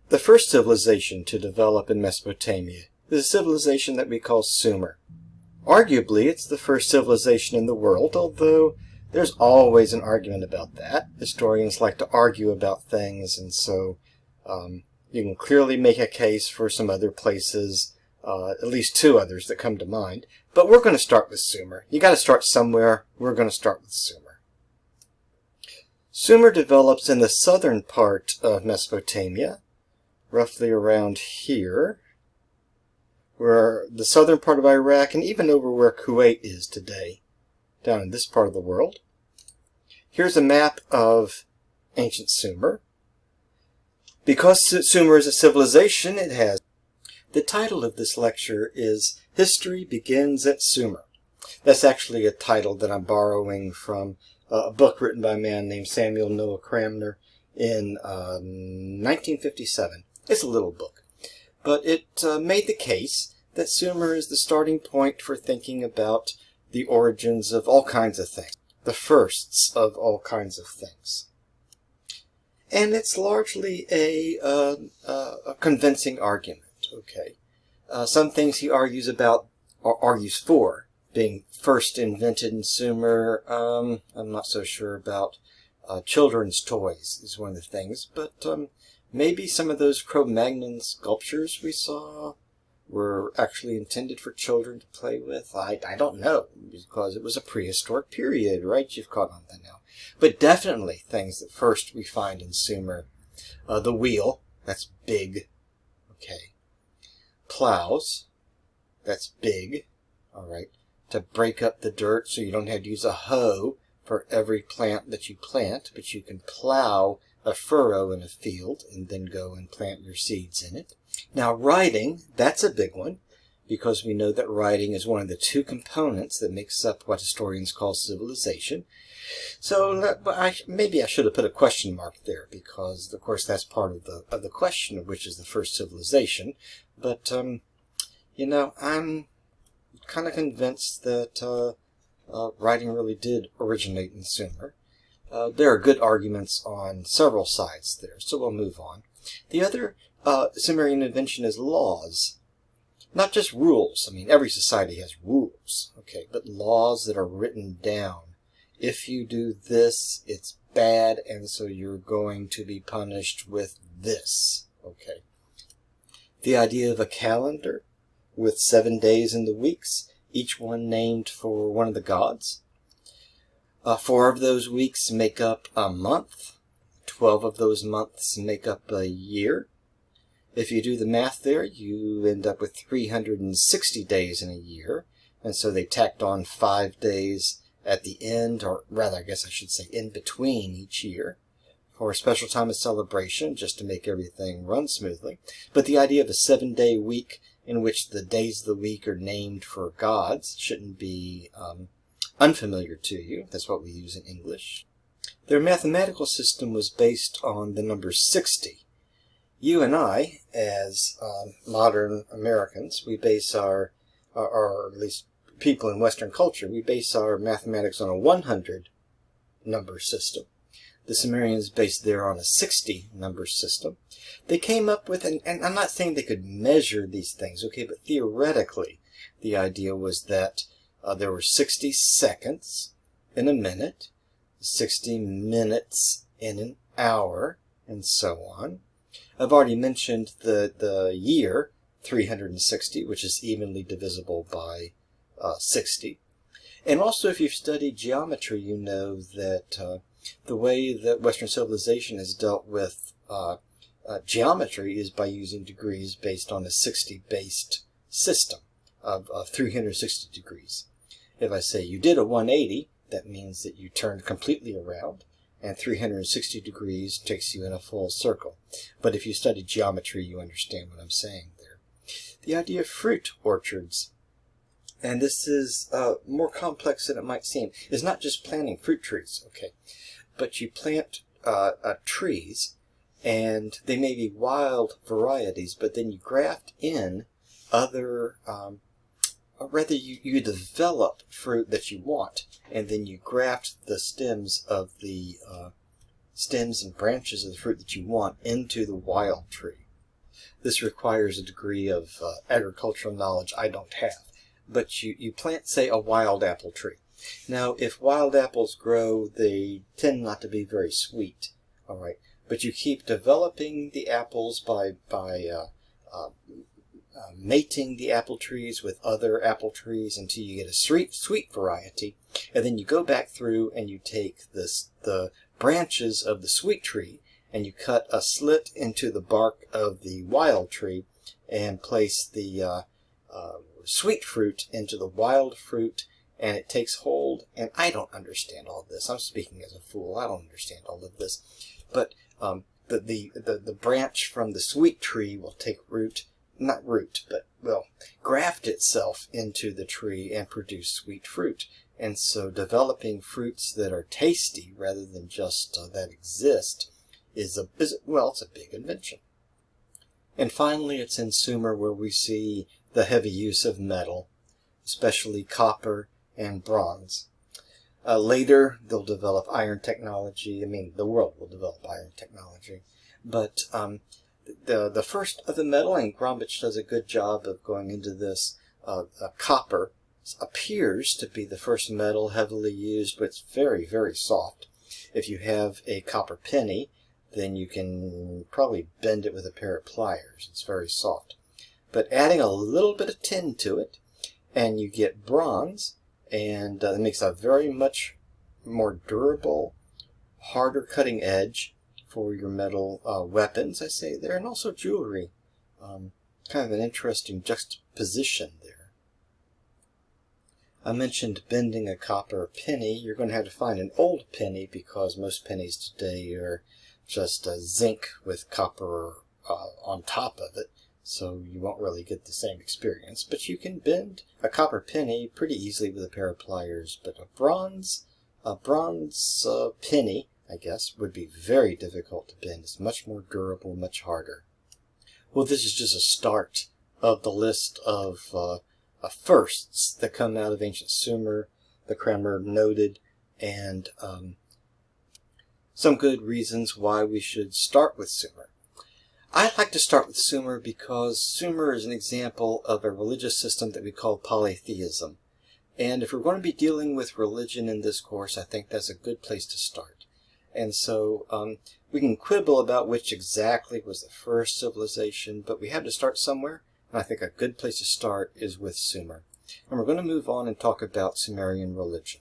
The first civilization to develop in Mesopotamia is a civilization that we call Sumer. Arguably, it's the first civilization in the world, although there's always an argument about that. Historians like to argue about things, and so you can clearly make a case for some other places, at least two others that come to mind. But we're going to start with Sumer. You got to start somewhere. We're going to start with Sumer. Sumer develops in the southern part of Mesopotamia, roughly around here, where the southern part of Iraq, and even over where Kuwait is today, down in this part of the world. Here's a map of ancient Sumer. Because Sumer is a civilization, it has. The title of this lecture is History Begins at Sumer. That's actually a title that I'm borrowing from a book written by a man named Samuel Noah Cranmer in 1957. It's a little book. But it made the case that Sumer is the starting point for thinking about the origins of all kinds of things, the firsts of all kinds of things. And it's largely a convincing argument, okay? Some things he argues about, or argues for, being first invented in Sumer. I'm not so sure about children's toys is one of the things, but maybe some of those Cro-Magnon sculptures we saw were actually intended for children to play with. I don't know, because it was a prehistoric period, right? You've caught on that now. But definitely things that first we find in Sumer. The wheel, that's big, okay. Plows, that's big, all right. To break up the dirt so you don't have to use a hoe for every plant that you plant, but you can plow a furrow in a field and then go and plant your seeds in it. Now, writing, that's a big one, because we know that writing is one of the two components that makes up what historians call civilization. So maybe I should have put a question mark there, because, of course, that's part of the question of which is the first civilization. But, you know, I'm kind of convinced that writing really did originate in Sumer. There are good arguments on several sides there, so we'll move on. The other Sumerian invention is laws. Not just rules. I mean, every society has rules, okay, but laws that are written down. If you do this, it's bad, and so you're going to be punished with this, okay. The idea of a calendar with 7 days in the weeks, each one named for one of the gods. 4 of those weeks make up a month. 12 of those months make up a year. If you do the math there, you end up with 360 days in a year. And so they tacked on 5 days at the end, or rather, I guess I should say in between each year, for a special time of celebration, just to make everything run smoothly. But the idea of a 7-day week in which the days of the week are named for gods shouldn't be unfamiliar to you. That's what we use in English. Their mathematical system was based on the number 60. You and I, as modern Americans, we base or at least people in Western culture, we base our mathematics on a 100 number system. The Sumerians based there on a 60 number system. They came up with, and I'm not saying they could measure these things, okay, but theoretically, the idea was that there were 60 seconds in a minute, 60 minutes in an hour, and so on. I've already mentioned the year, 360, which is evenly divisible by 60. And also, if you've studied geometry, you know that the way that Western civilization has dealt with geometry is by using degrees based on a 60-based system of 360 degrees. If I say you did a 180, that means that you turned completely around, and 360 degrees takes you in a full circle. But if you study geometry, you understand what I'm saying there. The idea of fruit orchards, and this is more complex than it might seem, is not just planting fruit trees, okay, but you plant trees, and they may be wild varieties, but then you graft in other, or rather you develop fruit that you want, and then you graft the stems of the stems and branches of the fruit that you want into the wild tree. This requires a degree of agricultural knowledge I don't have. But you plant, say, a wild apple tree. Now, if wild apples grow, they tend not to be very sweet, all right? But you keep developing the apples by mating the apple trees with other apple trees until you get a sweet variety, and then you go back through and you take the branches of the sweet tree and you cut a slit into the bark of the wild tree and place the sweet fruit into the wild fruit, and it takes hold. And I don't understand all this. I'm speaking as a fool. I don't understand all of this. But the branch from the sweet tree will take root, not root, but will graft itself into the tree and produce sweet fruit. And so developing fruits that are tasty rather than just that exist it's a big invention. And finally, it's in Sumer where we see the heavy use of metal, especially copper and bronze. Later, they'll develop iron technology. I mean, the world will develop iron technology. But the first of the metal, and Gombrich does a good job of going into this, copper appears to be the first metal heavily used, but it's very, very soft. If you have a copper penny, then you can probably bend it with a pair of pliers. It's very soft. But adding a little bit of tin to it, and you get bronze, and it makes a very much more durable, harder cutting edge for your metal weapons, I say there, and also jewelry. Kind of an interesting juxtaposition there. I mentioned bending a copper penny. You're going to have to find an old penny because most pennies today are just zinc with copper on top of it, so you won't really get the same experience. But you can bend a copper penny pretty easily with a pair of pliers. But a bronze penny, I guess, would be very difficult to bend. It's much more durable, much harder. Well, this is just a start of the list of firsts that come out of ancient Sumer, the Kramer noted, and some good reasons why we should start with Sumer. I like to start with Sumer because Sumer is an example of a religious system that we call polytheism. And if we're going to be dealing with religion in this course, I think that's a good place to start. And so we can quibble about which exactly was the first civilization, but we have to start somewhere. And I think a good place to start is with Sumer. And we're going to move on and talk about Sumerian religion.